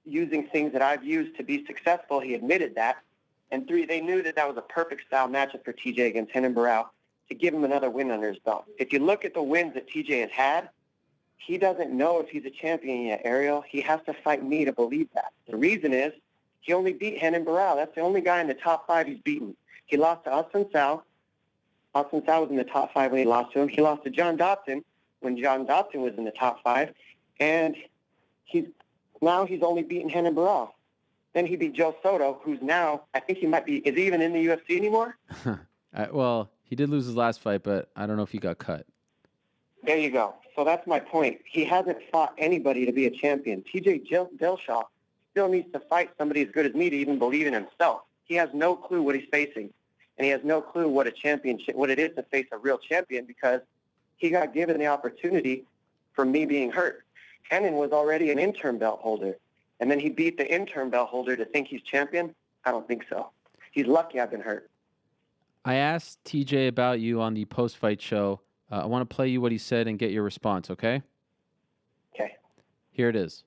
using things that I've used to be successful. He admitted that. And 3, they knew that that was a perfect style matchup for TJ against Renan Barão to give him another win under his belt. If you look at the wins that TJ has had, he doesn't know if he's a champion yet, Ariel. He has to fight me to believe that. The reason is he only beat Renan Barão. That's the only guy in the top 5 he's beaten. He lost to Austin Sal. Austin Sal was in the top 5 when he lost to him. He lost to John Dodson when John Dodson was in the top 5. And he's only beaten Renan Barão. Then he beat Joe Soto, who's now, I think he might be, is he even in the UFC anymore? Well, he did lose his last fight, but I don't know if he got cut. There you go. So that's my point. He hasn't fought anybody to be a champion. TJ Dillashaw still needs to fight somebody as good as me to even believe in himself. He has no clue what he's facing, and he has no clue what it is to face a real champion, because he got given the opportunity for me being hurt. Renan was already an interim belt holder, and then he beat the interim belt holder to think he's champion? I don't think so. He's lucky I've been hurt. I asked TJ about you on the post-fight show. I want to play you what he said and get your response, okay? Okay. Here it is.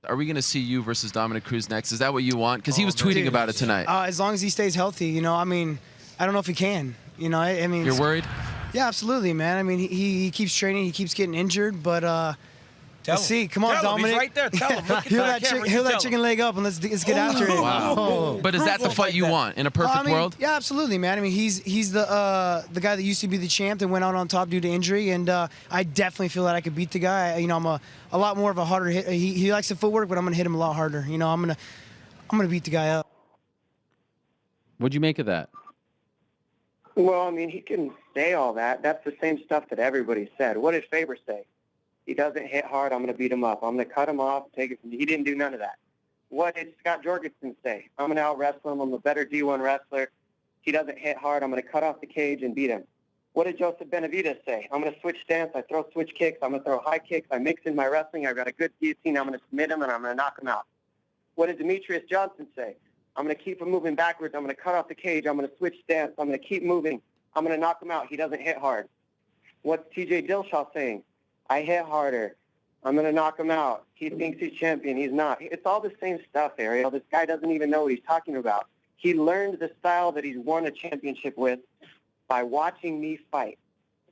Are we going to see you versus Dominick Cruz next? Is that what you want? Because he was tweeting about it tonight. As long as he stays healthy, you know, I mean, I don't know if he can. You know, I mean. You're worried? Yeah, absolutely, man. I mean, he keeps training, he keeps getting injured, but let's see. Come on, Dominick. He's right there. Tell him. Look at Heal that chicken leg up and let's get after it. Wow. But is that the fight you want in a perfect world? Yeah, absolutely, man. I mean, he's the guy that used to be the champ that went out on top due to injury, and I definitely feel that I could beat the guy. You know, I'm a lot more of a harder hit. He likes the footwork, but I'm gonna hit him a lot harder. You know, I'm gonna beat the guy up. What'd you make of that? Well, I mean, he can say all that. That's the same stuff that everybody said. What did Faber say? He doesn't hit hard, I'm going to beat him up. I'm going to cut him off, take it from you. He didn't do none of that. What did Scott Jorgensen say? I'm going to out-wrestle him. I'm a better D1 wrestler. He doesn't hit hard. I'm going to cut off the cage and beat him. What did Joseph Benavidez say? I'm going to switch stance. I throw switch kicks. I'm going to throw high kicks. I mix in my wrestling. I've got a good guillotine. I'm going to submit him, and I'm going to knock him out. What did Demetrius Johnson say? I'm going to keep him moving backwards. I'm going to cut off the cage. I'm going to switch stance. I'm going to keep moving. I'm going to knock him out. He doesn't hit hard. What's TJ Dillashaw saying? I hit harder. I'm going to knock him out. He thinks he's champion. He's not. It's all the same stuff, Ariel. This guy doesn't even know what he's talking about. He learned the style that he's won a championship with by watching me fight.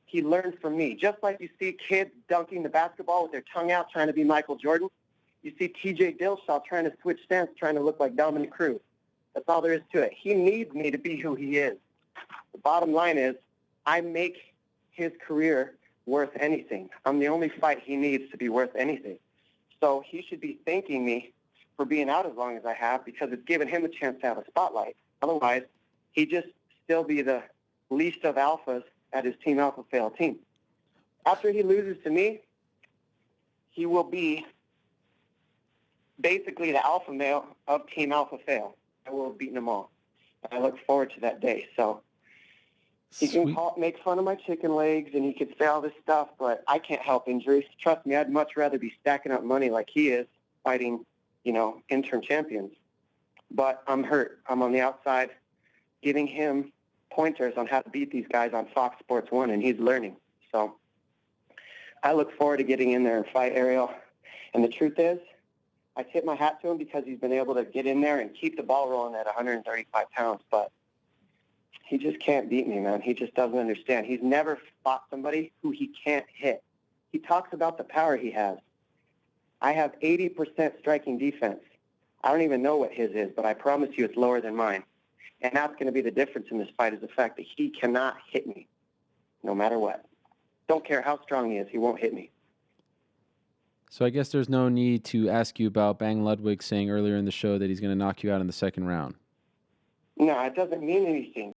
He learned from me. Just like you see kids dunking the basketball with their tongue out trying to be Michael Jordan, you see TJ Dillashaw trying to switch stance, trying to look like Dominick Cruz. That's all there is to it. He needs me to be who he is. The bottom line is I make his career worth anything. I'm the only fight he needs to be worth anything. So he should be thanking me for being out as long as I have, because it's given him a chance to have a spotlight. Otherwise, he'd just still be the least of alphas at his Team Alpha Fail team. After he loses to me, he will be basically the alpha male of Team Alpha Fail. I will have beaten them all. I look forward to that day. So he can make fun of my chicken legs and he can say all this stuff, but I can't help injuries. Trust me, I'd much rather be stacking up money like he is, fighting, interim champions. But I'm hurt. I'm on the outside giving him pointers on how to beat these guys on Fox Sports 1, and he's learning. So I look forward to getting in there and fight Ariel. And the truth is, I tip my hat to him because he's been able to get in there and keep the ball rolling at 135 pounds. But he just can't beat me, man. He just doesn't understand. He's never fought somebody who he can't hit. He talks about the power he has. I have 80% striking defense. I don't even know what his is, but I promise you it's lower than mine. And that's going to be the difference in this fight, is the fact that he cannot hit me no matter what. Don't care how strong he is, he won't hit me. So I guess there's no need to ask you about Bang Ludwig saying earlier in the show that he's going to knock you out in the second round. No, it doesn't mean anything.